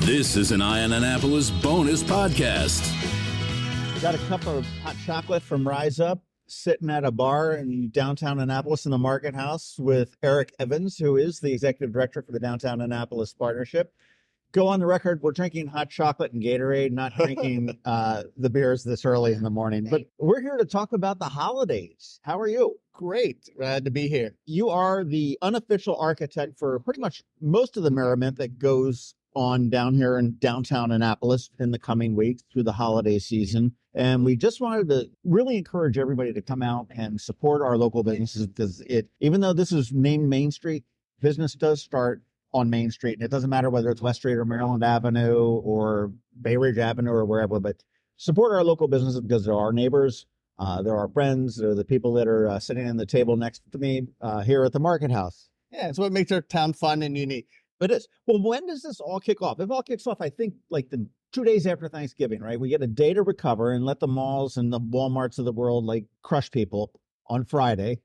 This is an Eye on Annapolis bonus podcast. Got a cup of hot chocolate from Rise Up, sitting at a bar in downtown Annapolis in the Market House with Erik Evans, who is the executive director for the Downtown Annapolis Partnership. Go on the record, we're drinking hot chocolate and Gatorade, not drinking the beers this early in the morning. But we're here to talk about the holidays. How are you? Great. Glad to be here. You are the unofficial architect for pretty much most of the merriment that goes on down here in downtown Annapolis in the coming weeks through the holiday season. And we just wanted to really encourage everybody to come out and support our local businesses, because even though this is named Main Street, business does start on Main Street. And it doesn't matter whether it's West Street or Maryland Avenue or Bay Ridge Avenue or wherever, but support our local businesses because they're our neighbors, they're our friends, they're the people that are sitting at the table next to me here at the Market House. Yeah, it's what makes our town fun and unique. It is. Well, when does this all kick off? It all kicks off, I think, like the 2 days after Thanksgiving, right? We get a day to recover and let the malls and the Walmarts of the world like crush people on Friday.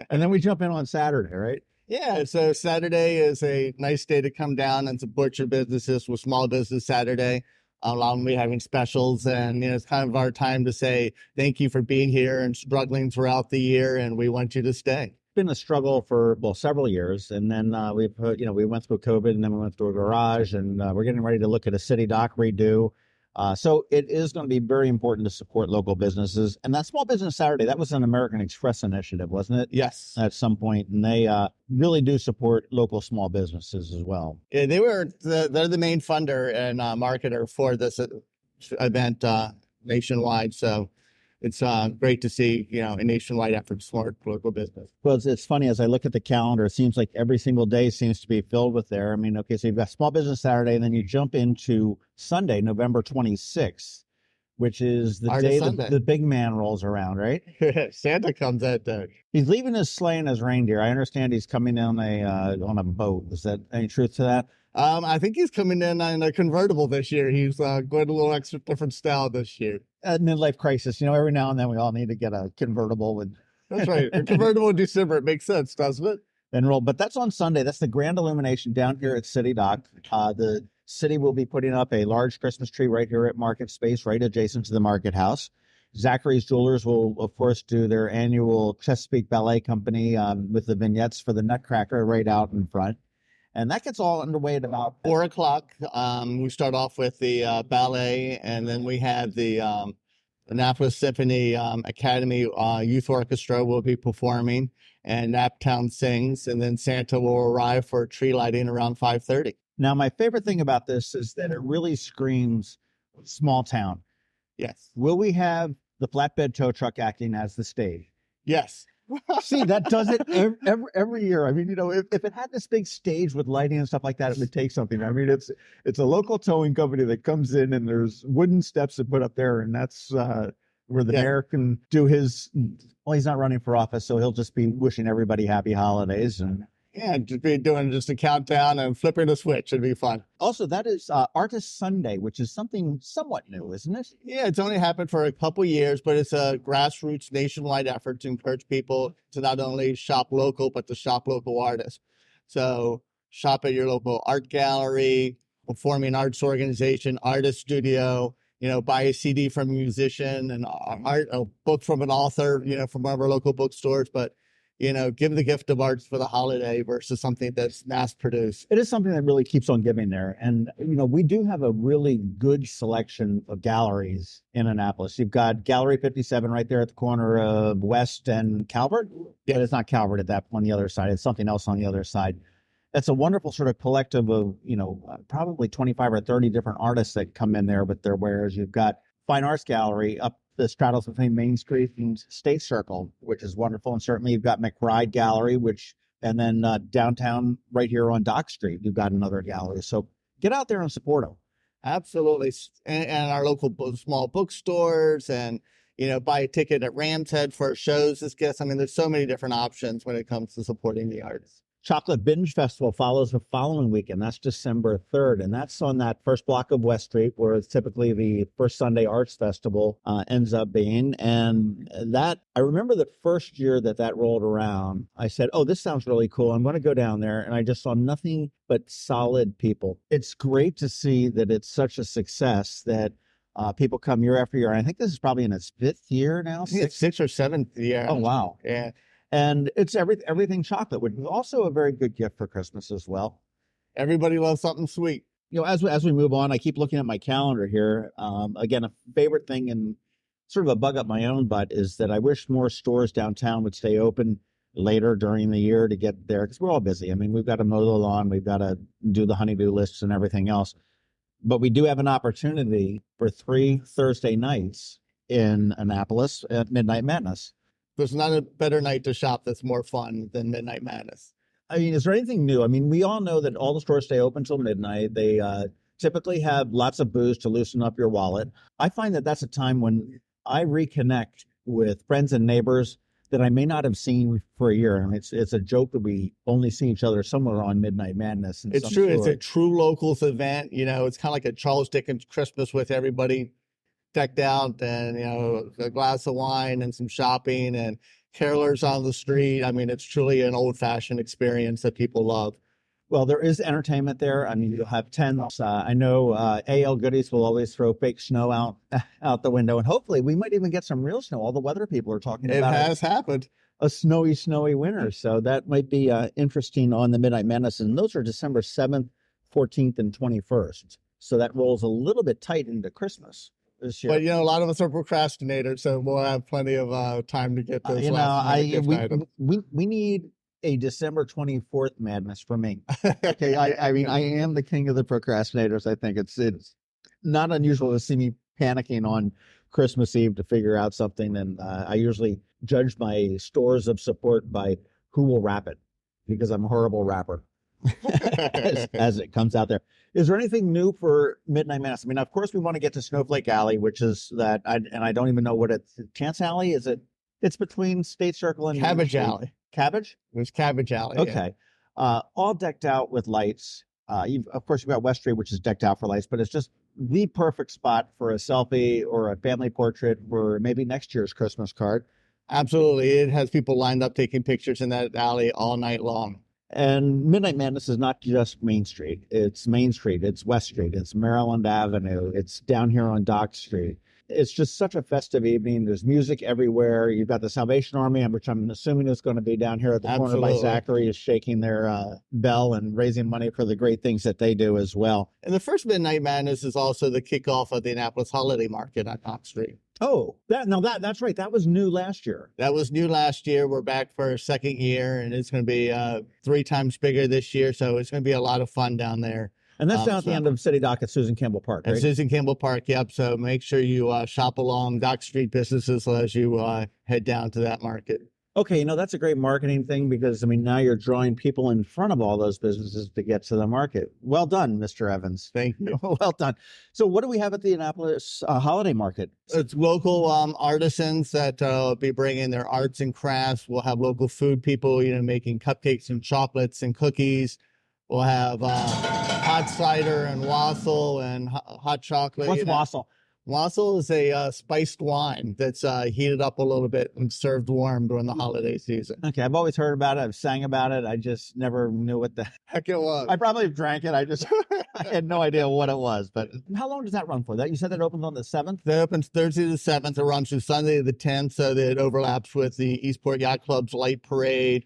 And then we jump in on Saturday, right? Yeah, so Saturday is a nice day to come down and support your businesses with Small Business Saturday. A lot of them having specials, and it's kind of our time to say thank you for being here and struggling throughout the year, and we want you to stay. Been a struggle for several years, and then we went through COVID, and then we went through a garage, and we're getting ready to look at a city dock redo. So it is going to be very important to support local businesses. And that Small Business Saturday, that was an American Express initiative, wasn't it? Yes, at some point, and they really do support local small businesses as well. Yeah, they're the main funder and marketer for this event nationwide. So it's great to see, a nationwide effort to support local business. Well, it's funny, as I look at the calendar, it seems like every single day seems to be filled with there. I mean, okay, so you've got Small Business Saturday, and then you jump into Sunday, November 26th, which is the day that the big man rolls around, right? Santa comes that day. He's leaving his sleigh and his reindeer. I understand he's coming on a boat. Is that any truth to that? I think he's coming in a convertible this year. He's going a little extra different style this year. Midlife crisis. Every now and then we all need to get a convertible. That's right. A convertible in December. It makes sense, doesn't it? And roll. But that's on Sunday. That's the grand illumination down here at City Dock. The city will be putting up a large Christmas tree right here at Market Space, right adjacent to the Market House. Zachary's Jewelers will, of course, do their annual Chesapeake Ballet Company with the vignettes for the Nutcracker right out in front. And that gets all underway at about 4 o'clock. We start off with the ballet, and then we have the Annapolis Symphony Academy Youth Orchestra will be performing, and Naptown sings, and then Santa will arrive for tree lighting around 5:30. Now, my favorite thing about this is that it really screams small town. Yes. Will we have the flatbed tow truck acting as the stage? Yes. See, that does it every year. I mean, if it had this big stage with lighting and stuff like that, it would take something. I mean, it's a local towing company that comes in, and there's wooden steps to put up there, and that's where the mayor can do his. Well, he's not running for office, so he'll just be wishing everybody happy holidays and. Yeah, just be doing just a countdown and flipping the switch. It'd be fun. Also, that is Artist Sunday, which is something somewhat new, isn't it? Yeah, it's only happened for a couple years, but it's a grassroots nationwide effort to encourage people to not only shop local, but to shop local artists. So shop at your local art gallery, performing arts organization, artist studio, buy a CD from a musician and a book from an author, from one of our local bookstores, but give the gift of arts for the holiday versus something that's mass produced. It is something that really keeps on giving there. And, we do have a really good selection of galleries in Annapolis. You've got Gallery 57 right there at the corner of West and Calvert. Yeah, it's not Calvert at that on the other side. It's something else on the other side. That's a wonderful sort of collective of, probably 25 or 30 different artists that come in there with their wares. You've got Fine Arts Gallery up the straddles between Main Street and State Circle, which is wonderful. And certainly you've got McBride Gallery, and then downtown right here on Dock Street, you've got another gallery. So get out there and support them. Absolutely. And our local small bookstores, and, buy a ticket at Ram's Head for shows as guests. I mean, there's so many different options when it comes to supporting the artists. Chocolate Binge Festival follows the following weekend. That's December 3rd. And that's on that first block of West Street, where it's typically the first Sunday Arts Festival ends up being. And that, I remember the first year that rolled around, I said, oh, this sounds really cool. I'm going to go down there. And I just saw nothing but solid people. It's great to see that it's such a success that people come year after year. And I think this is probably in its 5th year now. It's 6th or 7th year. Oh, wow. Yeah. And it's everything chocolate, which is also a very good gift for Christmas as well. Everybody loves something sweet. You know, as we move on, I keep looking at my calendar here. Again, a favorite thing and sort of a bug up my own butt is that I wish more stores downtown would stay open later during the year to get there, because we're all busy. I mean, we've got to mow the lawn, we've got to do the honey-do lists and everything else. But we do have an opportunity for 3 Thursday nights in Annapolis at Midnight Madness. There's not a better night to shop that's more fun than Midnight Madness. I mean, is there anything new? I mean, we all know that all the stores stay open till midnight. They typically have lots of booze to loosen up your wallet. I find that that's a time when I reconnect with friends and neighbors that I may not have seen for a year. And it's a joke that we only see each other somewhere on Midnight Madness. It's true. It's a true locals event. You know, it's kind of like a Charles Dickens Christmas with everybody decked out and, you know, a glass of wine and some shopping and carolers on the street. I mean, it's truly an old-fashioned experience that people love. Well, there is entertainment there. I mean, you'll have tents. I know AL Goodies will always throw fake snow out the window, and hopefully we might even get some real snow. All the weather people are talking about it. It has happened. A snowy winter. So that might be interesting on the Midnight Madness. And those are December 7th, 14th, and 21st. So that rolls a little bit tight into Christmas. But, you know, a lot of us are procrastinators, so we'll have plenty of time to get those we need a December 24th madness for me. Okay, I mean, I am the king of the procrastinators. I think it's not unusual to see me panicking on Christmas Eve to figure out something, and I usually judge my stores of support by who will wrap it, because I'm a horrible rapper. as it comes out there. Is there anything new for Midnight Madness? I mean, of course, we want to get to Snowflake Alley, which is that, and I don't even know what it's. Chance Alley, is it? It's between State Circle and Cabbage Alley. Cabbage? It was Cabbage Alley. Okay. Yeah. All decked out with lights. Of course, you've got West Street, which is decked out for lights, but it's just the perfect spot for a selfie or a family portrait for maybe next year's Christmas card. Absolutely. It has people lined up taking pictures in that alley all night long. And Midnight Madness is not just Main Street. It's Main Street, it's West Street, it's Maryland Avenue, it's down here on Dock Street. It's just such a festive evening. There's music everywhere. You've got the Salvation Army, which I'm assuming is going to be down here at the corner by Zachary, is shaking their bell and raising money for the great things that they do as well. And the first Midnight Madness is also the kickoff of the Annapolis Holiday Market on Dock Street. Oh, that's right. That was new last year. That was new last year. We're back for a second year, and it's going to be 3 times bigger this year. So it's going to be a lot of fun down there. And that's down at the end of City Dock at Susan Campbell Park, right? At Susan Campbell Park, yep. So make sure you shop along Dock Street businesses as you head down to that market. Okay, you know, that's a great marketing thing because, I mean, now you're drawing people in front of all those businesses to get to the market. Well done, Mr. Evans. Thank you. Well done. So what do we have at the Annapolis Holiday Market? It's local artisans that will be bringing their arts and crafts. We'll have local food people, you know, making cupcakes and chocolates and cookies. We'll have hot cider and wassail and hot chocolate. What's wassail? Wassail is a spiced wine that's heated up a little bit and served warm during the holiday season. Okay, I've always heard about it. I've sang about it. I just never knew what the heck it was. I probably drank it. I had no idea what it was. But how long does that run for? That you said that opens on the 7th? That opens Thursday the 7th. It runs through Sunday the 10th, so that it overlaps with the Eastport Yacht Club's light parade,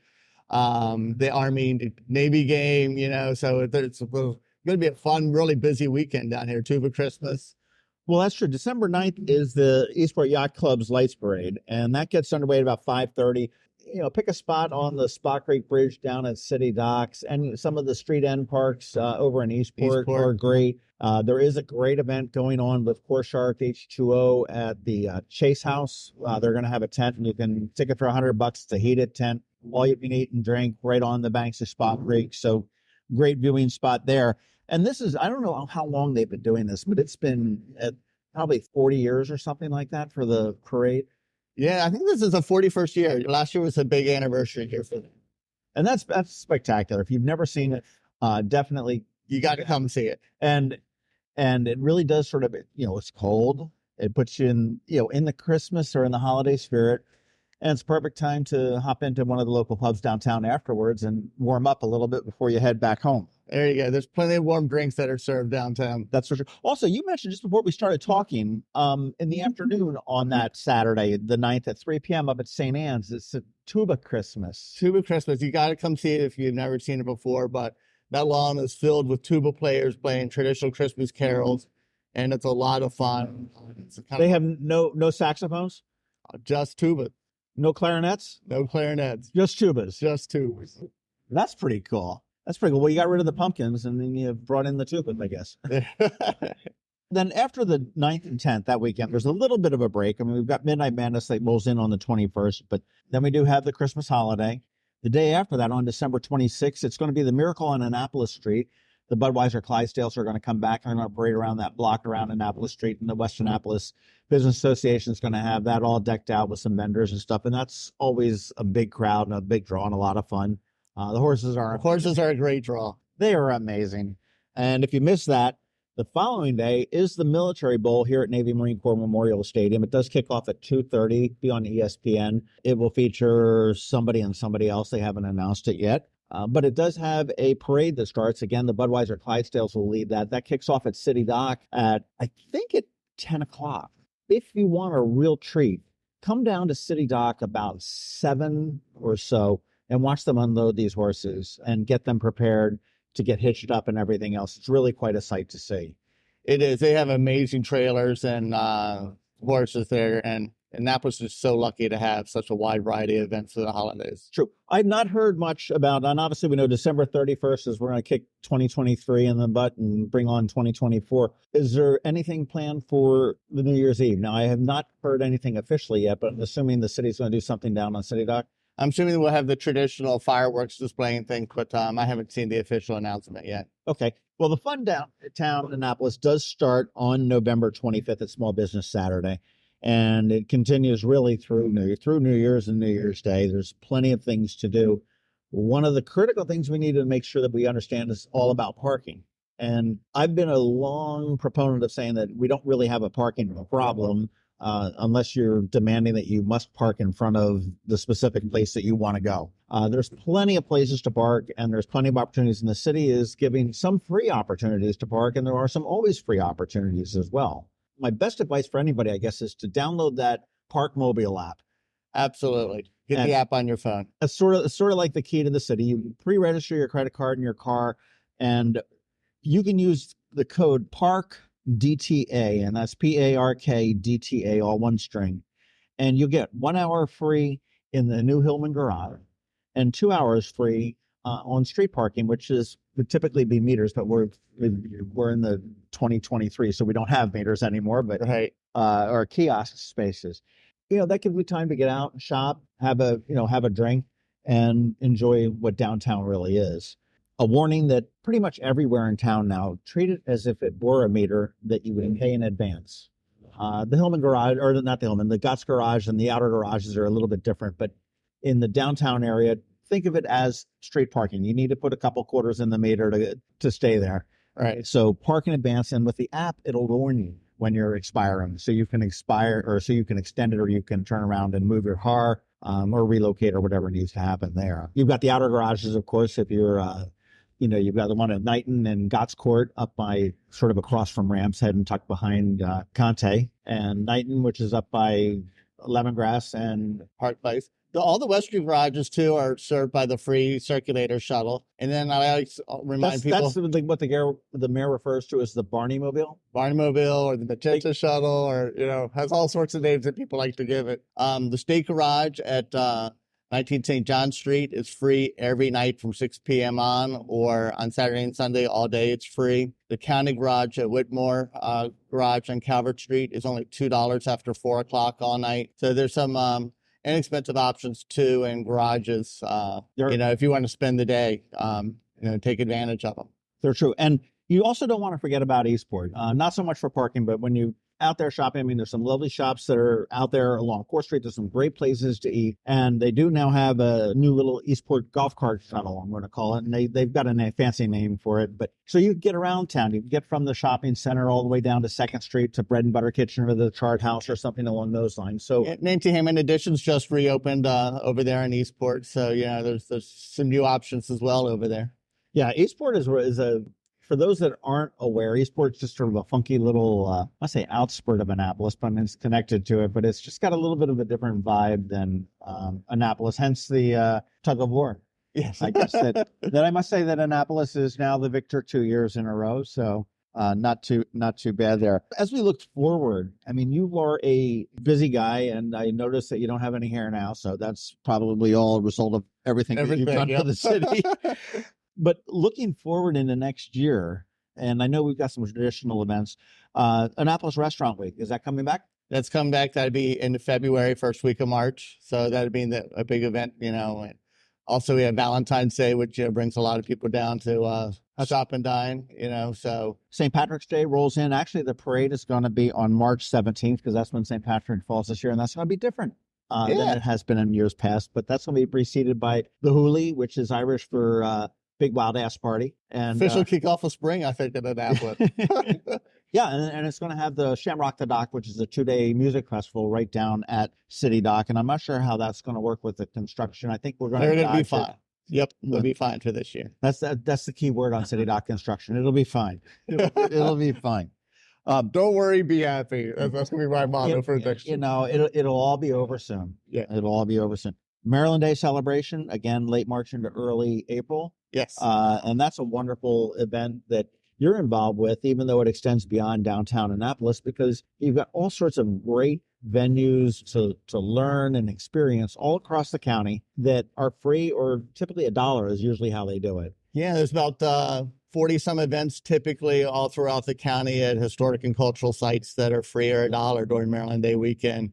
the Army Navy game. You know, so it's going to be a fun, really busy weekend down here too for Christmas. Well, that's true. December 9th is the Eastport Yacht Club's Lights Parade, and that gets underway at about 5:30. You know, pick a spot on the Spa Creek Bridge down at City Docks, and some of the street end parks over in Eastport are great. There is a great event going on with Core Shark H2O at the Chase House. They're going to have a tent, and you can ticket for $100. It's a heated tent. All you can eat and drink right on the banks of Spa Creek. So great viewing spot there. And this is, I don't know how long they've been doing this, but it's been probably 40 years or something like that for the parade. Yeah, I think this is the 41st year. Last year was a big anniversary here for them. And that's spectacular. If you've never seen it, definitely You got to come see it. and it really does sort of, it's cold. It puts you in the Christmas or in the holiday spirit. And it's a perfect time to hop into one of the local pubs downtown afterwards and warm up a little bit before you head back home. There you go. There's plenty of warm drinks that are served downtown. That's for sure. Also, you mentioned just before we started talking, in the afternoon on that Saturday, the 9th at 3 p.m. up at St. Anne's, it's a tuba Christmas. Tuba Christmas. You got to come see it if you've never seen it before. But that lawn is filled with tuba players playing traditional Christmas carols, and it's a lot of fun. They have no saxophones? Just tuba. No clarinets? No clarinets. Just tubas? Just tubas. That's pretty cool. Well, you got rid of the pumpkins, and then you brought in the tubas, I guess. Then after the 9th and 10th, that weekend, there's a little bit of a break. I mean, we've got Midnight Madness that rolls in on the 21st, but then we do have the Christmas holiday. The day after that, on December 26th, it's going to be the Miracle on Annapolis Street. The Budweiser Clydesdales are going to come back and they're going to parade around that block around Annapolis Street, and the Western Annapolis Business Association is going to have that all decked out with some vendors and stuff. And that's always a big crowd and a big draw and a lot of fun. The horses are a great draw. They are amazing. And if you miss that, the following day is the Military Bowl here at Navy Marine Corps Memorial Stadium. It does kick off at 2:30, be on ESPN. It will feature somebody and somebody else. They haven't announced it yet. But it does have a parade that starts. Again, the Budweiser Clydesdales will lead that. That kicks off at City Dock at 10 o'clock. If you want a real treat, come down to City Dock about 7 or so and watch them unload these horses and get them prepared to get hitched up and everything else. It's really quite a sight to see. It is. They have amazing trailers and horses there, and Annapolis is so lucky to have such a wide variety of events for the holidays. True. I've not heard much about, and obviously we know December 31st is we're going to kick 2023 in the butt and bring on 2024. Is there anything planned for the New Year's Eve? Now, I have not heard anything officially yet, but I'm assuming the city's going to do something down on City Dock. I'm assuming we'll have the traditional fireworks displaying thing, but I haven't seen the official announcement yet. Okay. Well, the fun downtown Annapolis does start on November 25th at Small Business Saturday, and it continues really through New Year's and New Year's Day. There's plenty of things to do. One of the critical things we need to make sure that we understand is all about parking. And I've been a long proponent of saying that we don't really have a parking problem unless you're demanding that you must park in front of the specific place that you want to go. There's plenty of places to park, and there's plenty of opportunities, and the city is giving some free opportunities to park, and there are some always free opportunities as well. My best advice for anybody, I guess, is to download that Park Mobile app. Absolutely. Get the app on your phone. It's sort of like the key to the city. You pre-register your credit card in your car, and you can use the code PARK DTA, and that's PARKDTA, all one string. And you'll get 1 hour free in the New Hillman Garage and 2 hours free on street parking, which would typically be meters, but we're in the 2023, so we don't have meters anymore, but right. Or kiosk spaces. That gives you time to get out and shop, have a drink, and enjoy what downtown really is. A warning that pretty much everywhere in town now, treat it as if it were a meter that you would pay in advance. The Hillman Garage, or not the Hillman, the Gotts Garage and the outer garages are a little bit different, but in the downtown area, think of it as street parking. You need to put a couple quarters in the meter to stay there. Right. So park in advance, and with the app, it'll warn you when you're expiring. So you can expire, or so you can extend it, or you can turn around and move your car or relocate or whatever needs to happen there. You've got the outer garages, of course, if you're you've got the one at Knighton and Gotts Court up by sort of across from Ram's Head and tucked behind Conte, and Knighton, which is up by Lemongrass and Park Place. All the West Street garages, too, are served by the free circulator shuttle. And then I like to remind people. That's what the mayor refers to as the Barney Mobile. Barney Mobile, or the Matenta shuttle, or, has all sorts of names that people like to give it. The State Garage at 19 St. John Street is free every night from 6 p.m. on, or on Saturday and Sunday all day it's free. The County Garage at Whitmore Garage on Calvert Street is only $2 after 4 o'clock all night. So there's some inexpensive options too in garages. If you want to spend the day, take advantage of them. They're true. And you also don't want to forget about Eastport. Not so much for parking, but when you out there shopping. I mean, there's some lovely shops that are out there along 4th Street. There's some great places to eat. And they do now have a new little Eastport golf cart shuttle, I'm going to call it. And they've got a fancy name for it. But so you get around town. You can get from the shopping center all the way down to 2nd Street to Bread and Butter Kitchen or the Chart House or something along those lines. So Nancy Hammond Editions just reopened over there in Eastport. So, there's some new options as well over there. Yeah, Eastport is a, for those that aren't aware, Eastport's just sort of a funky little, I say outskirt of Annapolis, but I mean, it's connected to it, but it's just got a little bit of a different vibe than Annapolis, hence the tug of war. Yes. I guess that I must say that Annapolis is now the victor 2 years in a row, so not too bad there. As we look forward, I mean, you are a busy guy, and I noticed that you don't have any hair now, so that's probably all a result of everything that you've done for the city. But looking forward into next year, and I know we've got some traditional events, Annapolis Restaurant Week, is that coming back? That's coming back. That'd be in February, first week of March. So that'd be a big event, And also, we have Valentine's Day, which brings a lot of people down to shop and dine, So St. Patrick's Day rolls in. Actually, the parade is going to be on March 17th because that's when St. Patrick falls this year, and that's going to be different than it has been in years past. But that's going to be preceded by the Hoolie, which is Irish for Big Wild Ass Party. And official kickoff of spring, I think, in Annapolis. Yeah, and it's going to have the Shamrock the Dock, which is a 2-day music festival right down at City Dock. And I'm not sure how that's going to work with the construction. I think we're going to be fine. Yep, it'll be fine for this year. That's the key word on City Dock construction. It'll be fine. It'll be fine. Don't worry, be happy. That's going to be my motto for next year. It'll all be over soon. Yeah, it'll all be over soon. Maryland Day celebration, again, late March into early April. Yes. And that's a wonderful event that you're involved with, even though it extends beyond downtown Annapolis, because you've got all sorts of great venues to learn and experience all across the county that are free, or typically $1 is usually how they do it. Yeah, there's about 40 some events typically all throughout the county at historic and cultural sites that are free or $1 during Maryland Day weekend.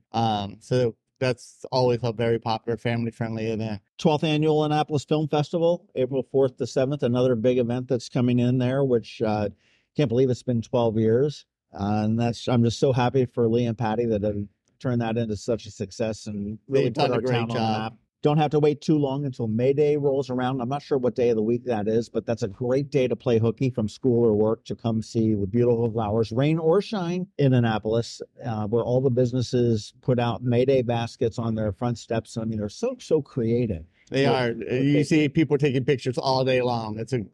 So that's always a very popular, family-friendly event. 12th Annual Annapolis Film Festival, April 4th to 7th, another big event that's coming in there, which can't believe it's been 12 years. And I'm just so happy for Lee and Patty that have turned that into such a success and really put our town on the map. Don't have to wait too long until May Day rolls around. I'm not sure what day of the week that is, but that's a great day to play hooky from school or work, to come see the beautiful flowers, rain or shine, in Annapolis, where all the businesses put out May Day baskets on their front steps. I mean, they're so creative. They are. You see people taking pictures all day long. It's a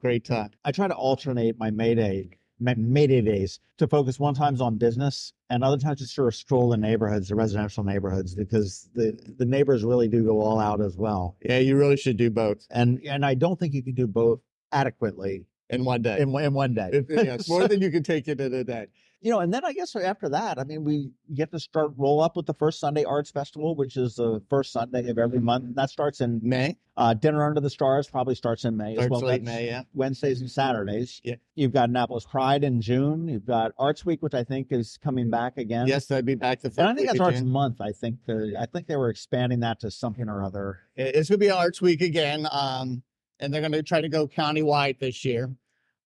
great time. I try to alternate my May Day days to focus one times on business and other times just sort of stroll the neighborhoods, the residential neighborhoods, because the neighbors really do go all out as well. Yeah, you really should do both. And I don't think you can do both adequately in one day. In one day. It's more than you can take it in a day. And then I guess after that, I mean, we get to roll up with the first Sunday Arts Festival, which is the first Sunday of every month. That starts in May. Dinner Under the Stars probably starts in May as well. Late May, yeah. Wednesdays and Saturdays. Yeah. You've got Annapolis Pride in June. You've got Arts Week, which I think is coming back again. Yes, that'd be back the first. And I think that's Arts June. Month. I think they were expanding that to something or other. It's going to be Arts Week again, and they're going to try to go countywide this year.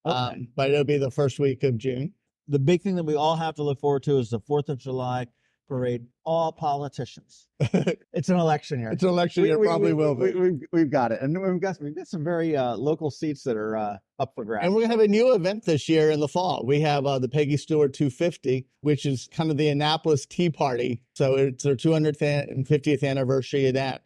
Okay. But it'll be the first week of June. The big thing that we all have to look forward to is the 4th of July parade. All politicians. It's an election year. It's an election year. Probably will be. We've got it. And we've got some very local seats that are up for grabs. And we're going to have a new event this year in the fall. We have the Peggy Stewart 250, which is kind of the Annapolis Tea Party. So it's their 250th anniversary of that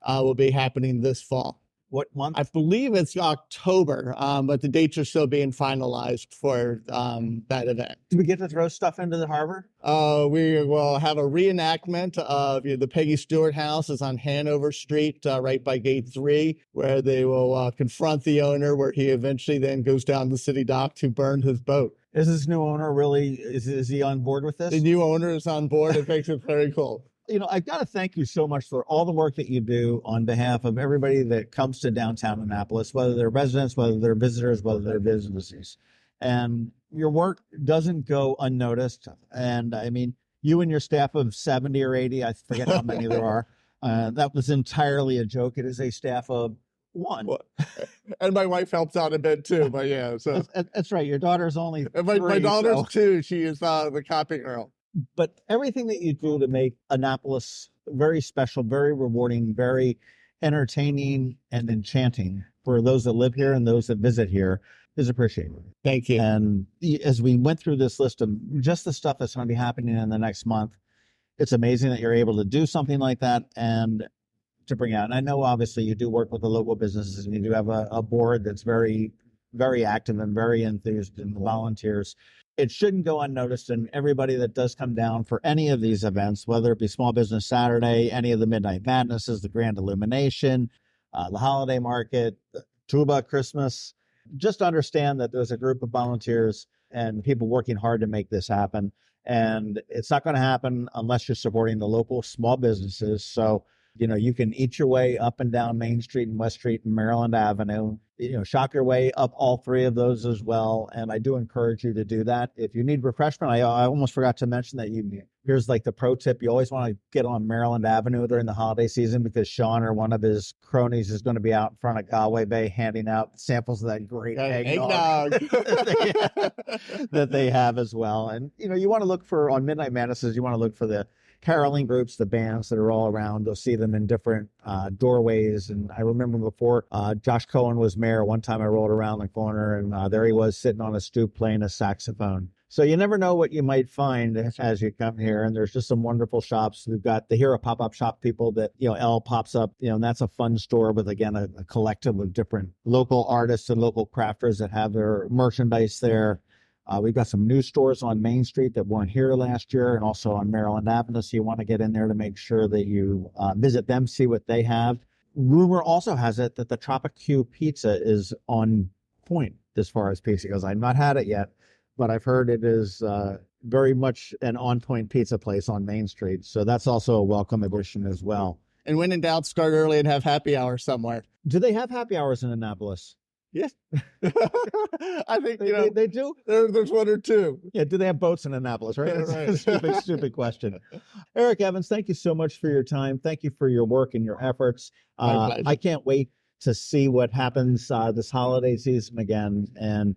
will be happening this fall. What month? I believe it's October, but the dates are still being finalized for that event. Do we get to throw stuff into the harbor? We will have a reenactment of the Peggy Stewart house is on Hanover Street, right by Gate 3, where they will confront the owner, where he eventually then goes down the city dock to burn his boat. Is this new owner really, is he on board with this? The new owner is on board. It makes it very cool. I've got to thank you so much for all the work that you do on behalf of everybody that comes to downtown Annapolis, whether they're residents, whether they're visitors, whether they're businesses. And your work doesn't go unnoticed. And I mean, you and your staff of 70 or 80, I forget how many there are, that was entirely a joke. It is a staff of One. Well, and my wife helps out a bit too, but yeah. So That's right. Your daughter's only and my three, daughter's so- 2. She is the copy girl. But everything that you do to make Annapolis very special, very rewarding, very entertaining and enchanting for those that live here and those that visit here is appreciated. Thank you. And as we went through this list of just the stuff that's going to be happening in the next month, it's amazing that you're able to do something like that and to bring out. And I know obviously you do work with the local businesses and you do have a board that's very, very active and very enthused and volunteers. It shouldn't go unnoticed, and everybody that does come down for any of these events, whether it be Small Business Saturday, any of the Midnight Madnesses, the Grand Illumination, the holiday market, Tuba, Christmas, just understand that there's a group of volunteers and people working hard to make this happen. And it's not going to happen unless you're supporting the local small businesses. So, you can eat your way up and down Main Street and West Street and Maryland Avenue, shop your way up all 3 of those as well. And I do encourage you to do that. If you need refreshment, I almost forgot to mention that here's like the pro tip. You always want to get on Maryland Avenue during the holiday season because Sean or one of his cronies is going to be out in front of Galway Bay handing out samples of that great eggnog that they have as well. And, you want to look for, on Midnight Madnesses, you want to look for the caroling groups, the bands that are all around. You'll see them in different doorways. And I remember before Josh Cohen was mayor, one time I rolled around the corner and there he was sitting on a stoop playing a saxophone. So you never know what you might find as you come here. And there's just some wonderful shops. We've got the Hero Pop-Up Shop people that, Elle pops up, and that's a fun store with, again, a collective of different local artists and local crafters that have their merchandise there. We've got some new stores on Main Street that weren't here last year and also on Maryland Avenue. So you want to get in there to make sure that you visit them, see what they have. Rumor also has it that the Tropic Q pizza is on point as far as pizza goes. I've not had it yet, but I've heard it is very much an on-point pizza place on Main Street. So that's also a welcome addition as well. And when in doubt, start early and have happy hour somewhere. Do they have happy hours in Annapolis? Yes. I think, they do? There's 1 or 2. Yeah, do they have boats in Annapolis, right? That's Right. a stupid question. Erik Evans, thank you so much for your time. Thank you for your work and your efforts. My pleasure. I can't wait to see what happens this holiday season again. And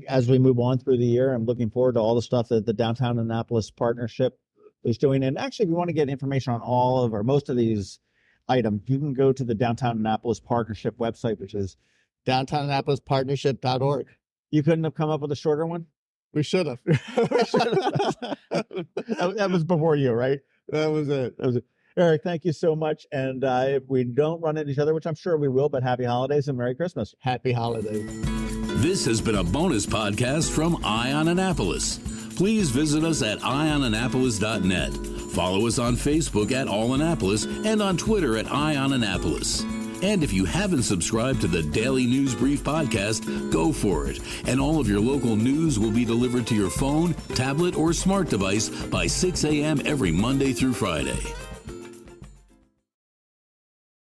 as we move on through the year, I'm looking forward to all the stuff that the Downtown Annapolis Partnership is doing. And actually, if you want to get information on all of or most of these items, you can go to the Downtown Annapolis Partnership website, which is DowntownAnnapolisPartnership.org. You couldn't have come up with a shorter one? We should have. That was before you, right? That was it. Erik, thank you so much. And if we don't run into each other, which I'm sure we will, but happy holidays and Merry Christmas. Happy holidays. This has been a bonus podcast from Eye on Annapolis. Please visit us at eyeonannapolis.net. Follow us on Facebook at All Annapolis and on Twitter at Eye on Annapolis. And if you haven't subscribed to the Daily News Brief podcast, go for it. And all of your local news will be delivered to your phone, tablet, or smart device by 6 a.m. every Monday through Friday.